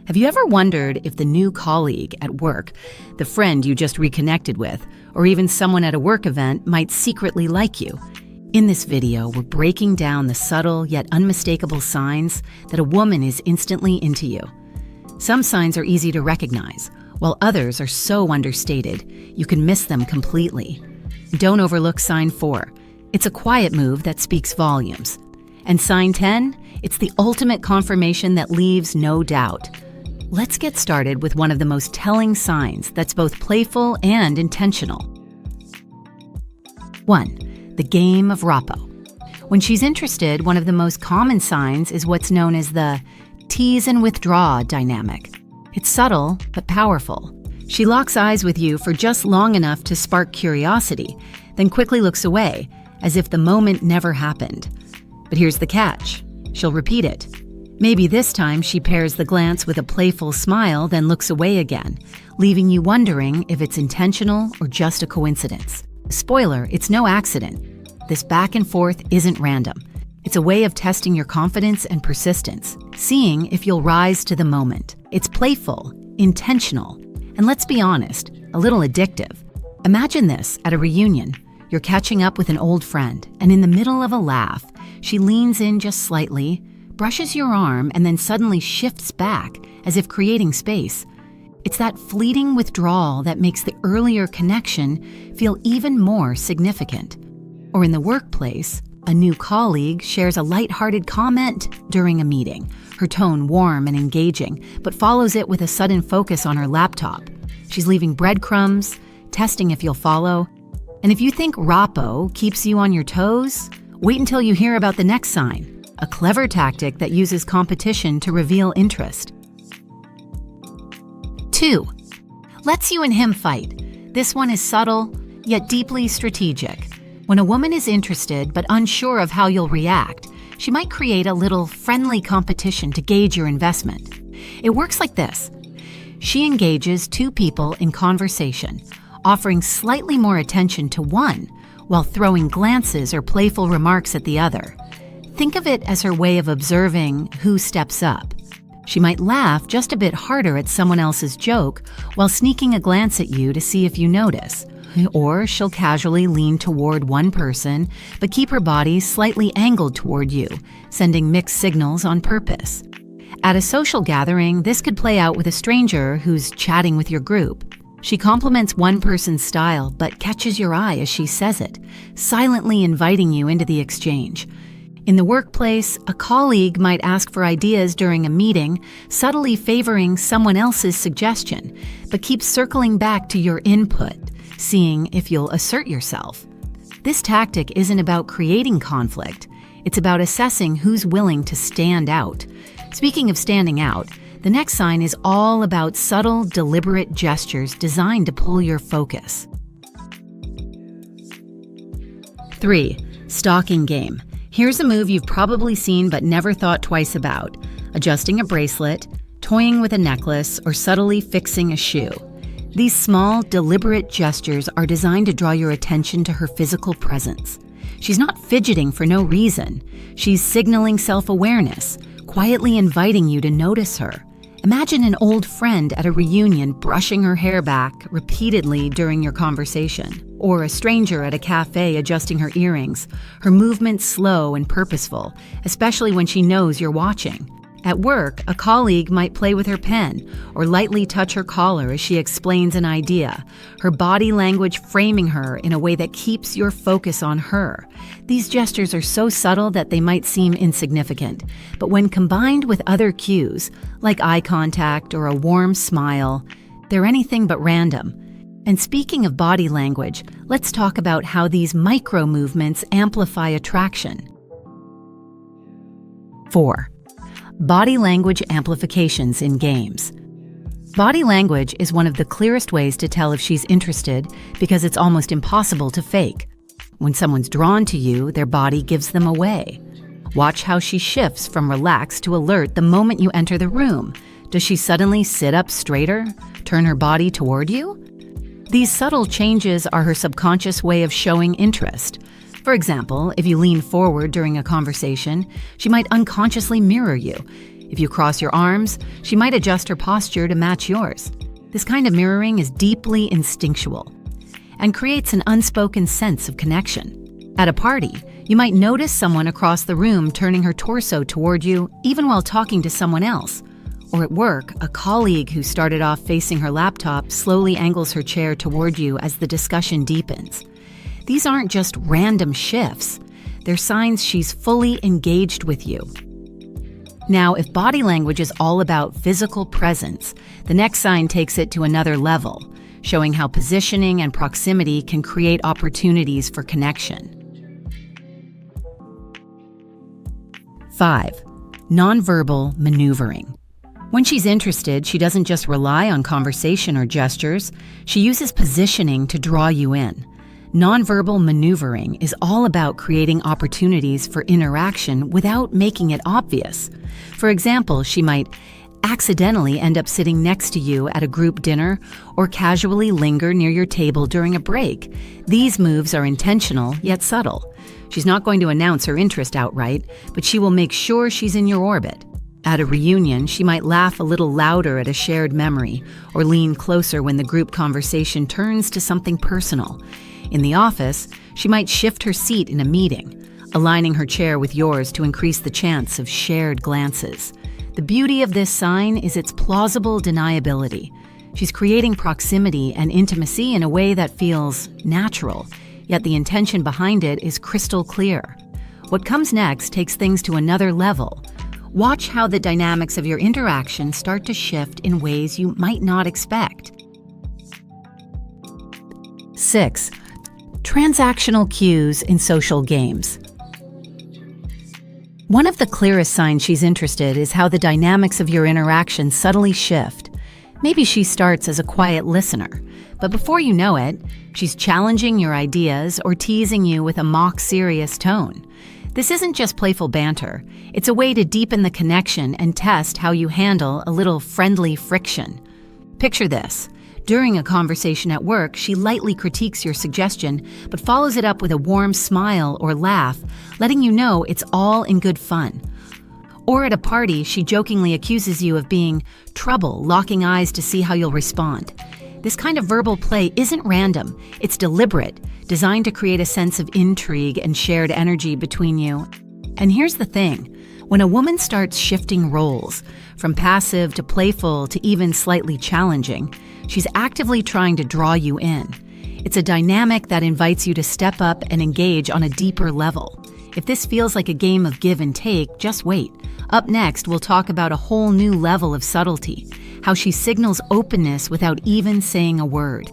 Have you ever wondered if the new colleague at work, the friend you just reconnected with, or even someone at a work event might secretly like you? In this video, we're breaking down the subtle yet unmistakable signs that a woman is instantly into you. Some signs are easy to recognize, while others are so understated, you can miss them completely. Don't overlook sign 4. It's a quiet move that speaks volumes. And sign 10, it's the ultimate confirmation that leaves no doubt. Let's get started with one of the most telling signs that's both playful and intentional. 1. The Game of Roo. When she's interested, one of the most common signs is what's known as the tease and withdraw dynamic. It's subtle, but powerful. She locks eyes with you for just long enough to spark curiosity, then quickly looks away, as if the moment never happened. But here's the catch. She'll repeat it. Maybe this time she pairs the glance with a playful smile, then looks away again, leaving you wondering if it's intentional or just a coincidence. Spoiler, it's no accident. This back and forth isn't random. It's a way of testing your confidence and persistence, seeing if you'll rise to the moment. It's playful, intentional, and let's be honest, a little addictive. Imagine this at a reunion. You're catching up with an old friend, and in the middle of a laugh, she leans in just slightly, brushes your arm, and then suddenly shifts back, as if creating space. It's that fleeting withdrawal that makes the earlier connection feel even more significant. Or in the workplace, a new colleague shares a lighthearted comment during a meeting, her tone warm and engaging, but follows it with a sudden focus on her laptop. She's leaving breadcrumbs, testing if you'll follow. And if you think Rapo keeps you on your toes, wait until you hear about the next sign. A clever tactic that uses competition to reveal interest. 2. Lets you and him fight. This one is subtle, yet deeply strategic. When a woman is interested but unsure of how you'll react, she might create a little friendly competition to gauge your investment. It works like this. She engages two people in conversation, offering slightly more attention to one while throwing glances or playful remarks at the other. Think of it as her way of observing who steps up. She might laugh just a bit harder at someone else's joke while sneaking a glance at you to see if you notice. Or she'll casually lean toward one person, but keep her body slightly angled toward you, sending mixed signals on purpose. At a social gathering, this could play out with a stranger who's chatting with your group. She compliments one person's style, but catches your eye as she says it, silently inviting you into the exchange. In the workplace, a colleague might ask for ideas during a meeting, subtly favoring someone else's suggestion, but keep circling back to your input, seeing if you'll assert yourself. This tactic isn't about creating conflict. It's about assessing who's willing to stand out. Speaking of standing out, the next sign is all about subtle, deliberate gestures designed to pull your focus. 3. Stalking game. Here's a move you've probably seen but never thought twice about: adjusting a bracelet, toying with a necklace, or subtly fixing a shoe. These small, deliberate gestures are designed to draw your attention to her physical presence. She's not fidgeting for no reason. She's signaling self-awareness, quietly inviting you to notice her. Imagine an old friend at a reunion brushing her hair back repeatedly during your conversation, or a stranger at a cafe adjusting her earrings, her movements slow and purposeful, especially when she knows you're watching. At work, a colleague might play with her pen or lightly touch her collar as she explains an idea, her body language framing her in a way that keeps your focus on her. These gestures are so subtle that they might seem insignificant, but when combined with other cues, like eye contact or a warm smile, they're anything but random. And speaking of body language, let's talk about how these micro movements amplify attraction. 4. Body language amplifications in games. Body language is one of the clearest ways to tell if she's interested because it's almost impossible to fake. When someone's drawn to you, their body gives them away. Watch how she shifts from relaxed to alert the moment you enter the room. Does she suddenly sit up straighter, turn her body toward you? These subtle changes are her subconscious way of showing interest. For example, if you lean forward during a conversation, she might unconsciously mirror you. If you cross your arms, she might adjust her posture to match yours. This kind of mirroring is deeply instinctual and creates an unspoken sense of connection. At a party, you might notice someone across the room turning her torso toward you, even while talking to someone else. Or at work, a colleague who started off facing her laptop slowly angles her chair toward you as the discussion deepens. These aren't just random shifts. They're signs she's fully engaged with you. Now, if body language is all about physical presence, the next sign takes it to another level, showing how positioning and proximity can create opportunities for connection. 5. Nonverbal maneuvering. When she's interested, she doesn't just rely on conversation or gestures. She uses positioning to draw you in. Nonverbal maneuvering is all about creating opportunities for interaction without making it obvious. For example, she might accidentally end up sitting next to you at a group dinner or casually linger near your table during a break. These moves are intentional yet subtle. She's not going to announce her interest outright, but she will make sure she's in your orbit. At a reunion, she might laugh a little louder at a shared memory or lean closer when the group conversation turns to something personal. In the office, she might shift her seat in a meeting, aligning her chair with yours to increase the chance of shared glances. The beauty of this sign is its plausible deniability. She's creating proximity and intimacy in a way that feels natural, yet the intention behind it is crystal clear. What comes next takes things to another level. Watch how the dynamics of your interaction start to shift in ways you might not expect. 6. Transactional cues in social games. One of the clearest signs she's interested is how the dynamics of your interaction subtly shift. Maybe she starts as a quiet listener, but before you know it, she's challenging your ideas or teasing you with a mock-serious tone. This isn't just playful banter. It's a way to deepen the connection and test how you handle a little friendly friction. Picture this. During a conversation at work, she lightly critiques your suggestion, but follows it up with a warm smile or laugh, letting you know it's all in good fun. Or at a party, she jokingly accuses you of being trouble, locking eyes to see how you'll respond. This kind of verbal play isn't random. It's deliberate, designed to create a sense of intrigue and shared energy between you. And here's the thing. When a woman starts shifting roles, from passive to playful to even slightly challenging, she's actively trying to draw you in. It's a dynamic that invites you to step up and engage on a deeper level. If this feels like a game of give and take, just wait. Up next, we'll talk about a whole new level of subtlety, how she signals openness without even saying a word.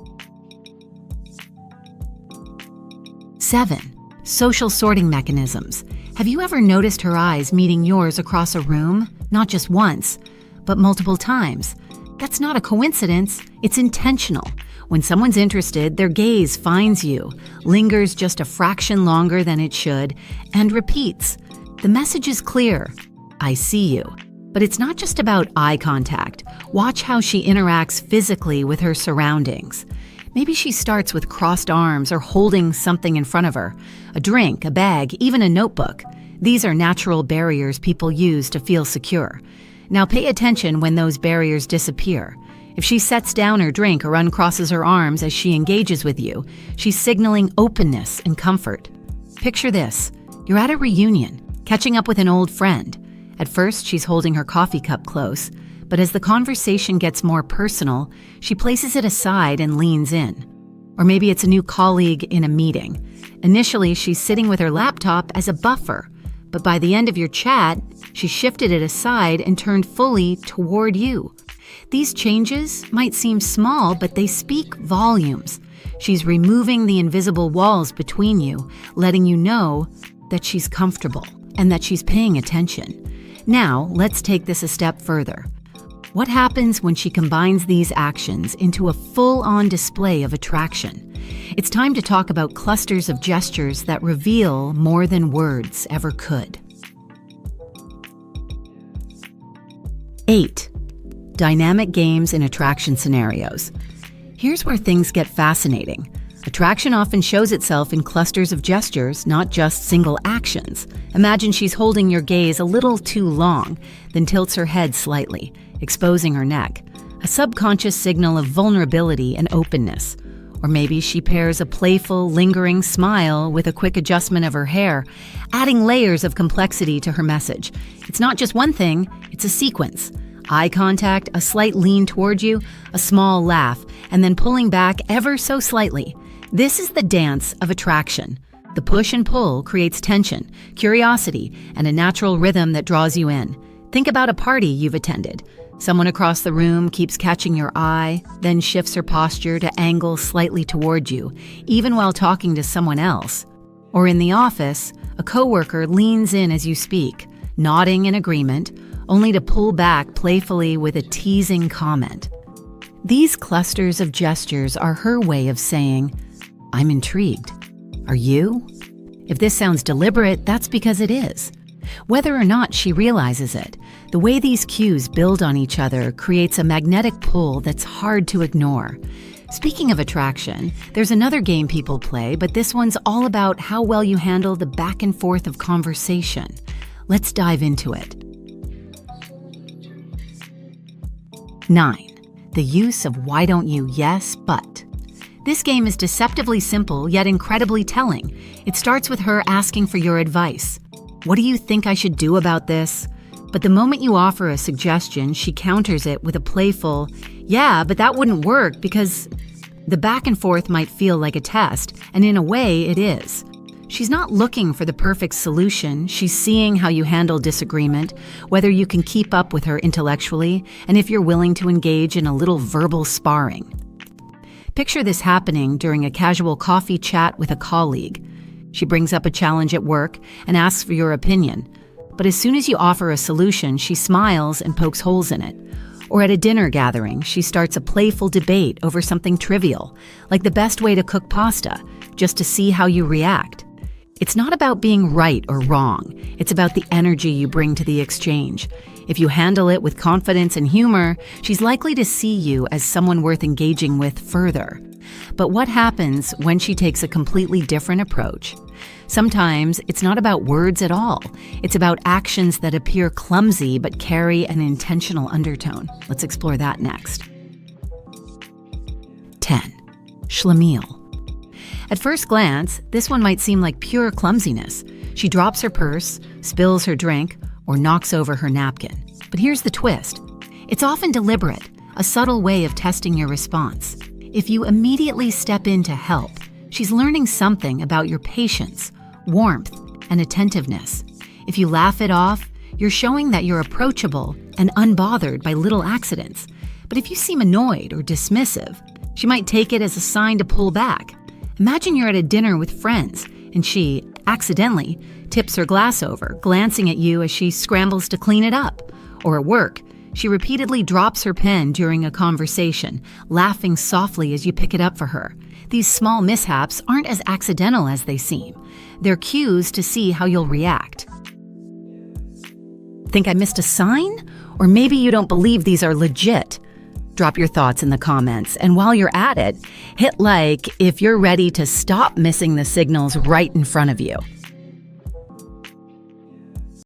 7. Social sorting mechanisms. Have you ever noticed her eyes meeting yours across a room? Not just once, but multiple times. That's not a coincidence, it's intentional. When someone's interested, their gaze finds you, lingers just a fraction longer than it should, and repeats. The message is clear. I see you. But it's not just about eye contact. Watch how she interacts physically with her surroundings. Maybe she starts with crossed arms or holding something in front of her, a drink, a bag, even a notebook. These are natural barriers people use to feel secure. Now pay attention when those barriers disappear. If she sets down her drink or uncrosses her arms as she engages with you, she's signaling openness and comfort. Picture this. You're at a reunion, catching up with an old friend. At first, she's holding her coffee cup close, but as the conversation gets more personal, she places it aside and leans in. Or maybe it's a new colleague in a meeting. Initially, she's sitting with her laptop as a buffer, but by the end of your chat, she shifted it aside and turned fully toward you. These changes might seem small, but they speak volumes. She's removing the invisible walls between you, letting you know that she's comfortable and that she's paying attention. Now, let's take this a step further. What happens when she combines these actions into a full-on display of attraction? It's time to talk about clusters of gestures that reveal more than words ever could. 8. Dynamic games in attraction scenarios. Here's where things get fascinating. Attraction often shows itself in clusters of gestures, not just single actions. Imagine she's holding your gaze a little too long, then tilts her head slightly, exposing her neck, a subconscious signal of vulnerability and openness. Or maybe she pairs a playful, lingering smile with a quick adjustment of her hair, adding layers of complexity to her message. It's not just one thing, it's a sequence. Eye contact, a slight lean toward you, a small laugh, and then pulling back ever so slightly. This is the dance of attraction. The push and pull creates tension, curiosity, and a natural rhythm that draws you in. Think about a party you've attended. Someone across the room keeps catching your eye, then shifts her posture to angle slightly toward you, even while talking to someone else. Or in the office, a coworker leans in as you speak, nodding in agreement, only to pull back playfully with a teasing comment. These clusters of gestures are her way of saying, "I'm intrigued. Are you?" If this sounds deliberate, that's because it is. Whether or not she realizes it, the way these cues build on each other creates a magnetic pull that's hard to ignore. Speaking of attraction, there's another game people play, but this one's all about how well you handle the back and forth of conversation. Let's dive into it. 9. The use of "why don't you, yes, but." This game is deceptively simple, yet incredibly telling. It starts with her asking for your advice. "What do you think I should do about this?" But the moment you offer a suggestion, she counters it with a playful, "Yeah, but that wouldn't work because..." The back and forth might feel like a test, and in a way it is. She's not looking for the perfect solution, she's seeing how you handle disagreement, whether you can keep up with her intellectually, and if you're willing to engage in a little verbal sparring. Picture this happening during a casual coffee chat with a colleague. She brings up a challenge at work and asks for your opinion. But as soon as you offer a solution, she smiles and pokes holes in it. Or at a dinner gathering, she starts a playful debate over something trivial, like the best way to cook pasta, just to see how you react. It's not about being right or wrong. It's about the energy you bring to the exchange. If you handle it with confidence and humor, she's likely to see you as someone worth engaging with further. But what happens when she takes a completely different approach? Sometimes it's not about words at all. It's about actions that appear clumsy but carry an intentional undertone. Let's explore that next. 10. Schlemiel. At first glance, this one might seem like pure clumsiness. She drops her purse, spills her drink, or knocks over her napkin. But here's the twist. It's often deliberate, a subtle way of testing your response. If you immediately step in to help, she's learning something about your patience, warmth, and attentiveness. If you laugh it off, you're showing that you're approachable and unbothered by little accidents. But if you seem annoyed or dismissive, she might take it as a sign to pull back. Imagine you're at a dinner with friends, and she, accidentally, tips her glass over, glancing at you as she scrambles to clean it up. Or at work, she repeatedly drops her pen during a conversation, laughing softly as you pick it up for her. These small mishaps aren't as accidental as they seem. They're cues to see how you'll react. Think I missed a sign? Or maybe you don't believe these are legit? Drop your thoughts in the comments, and while you're at it, hit like if you're ready to stop missing the signals right in front of you.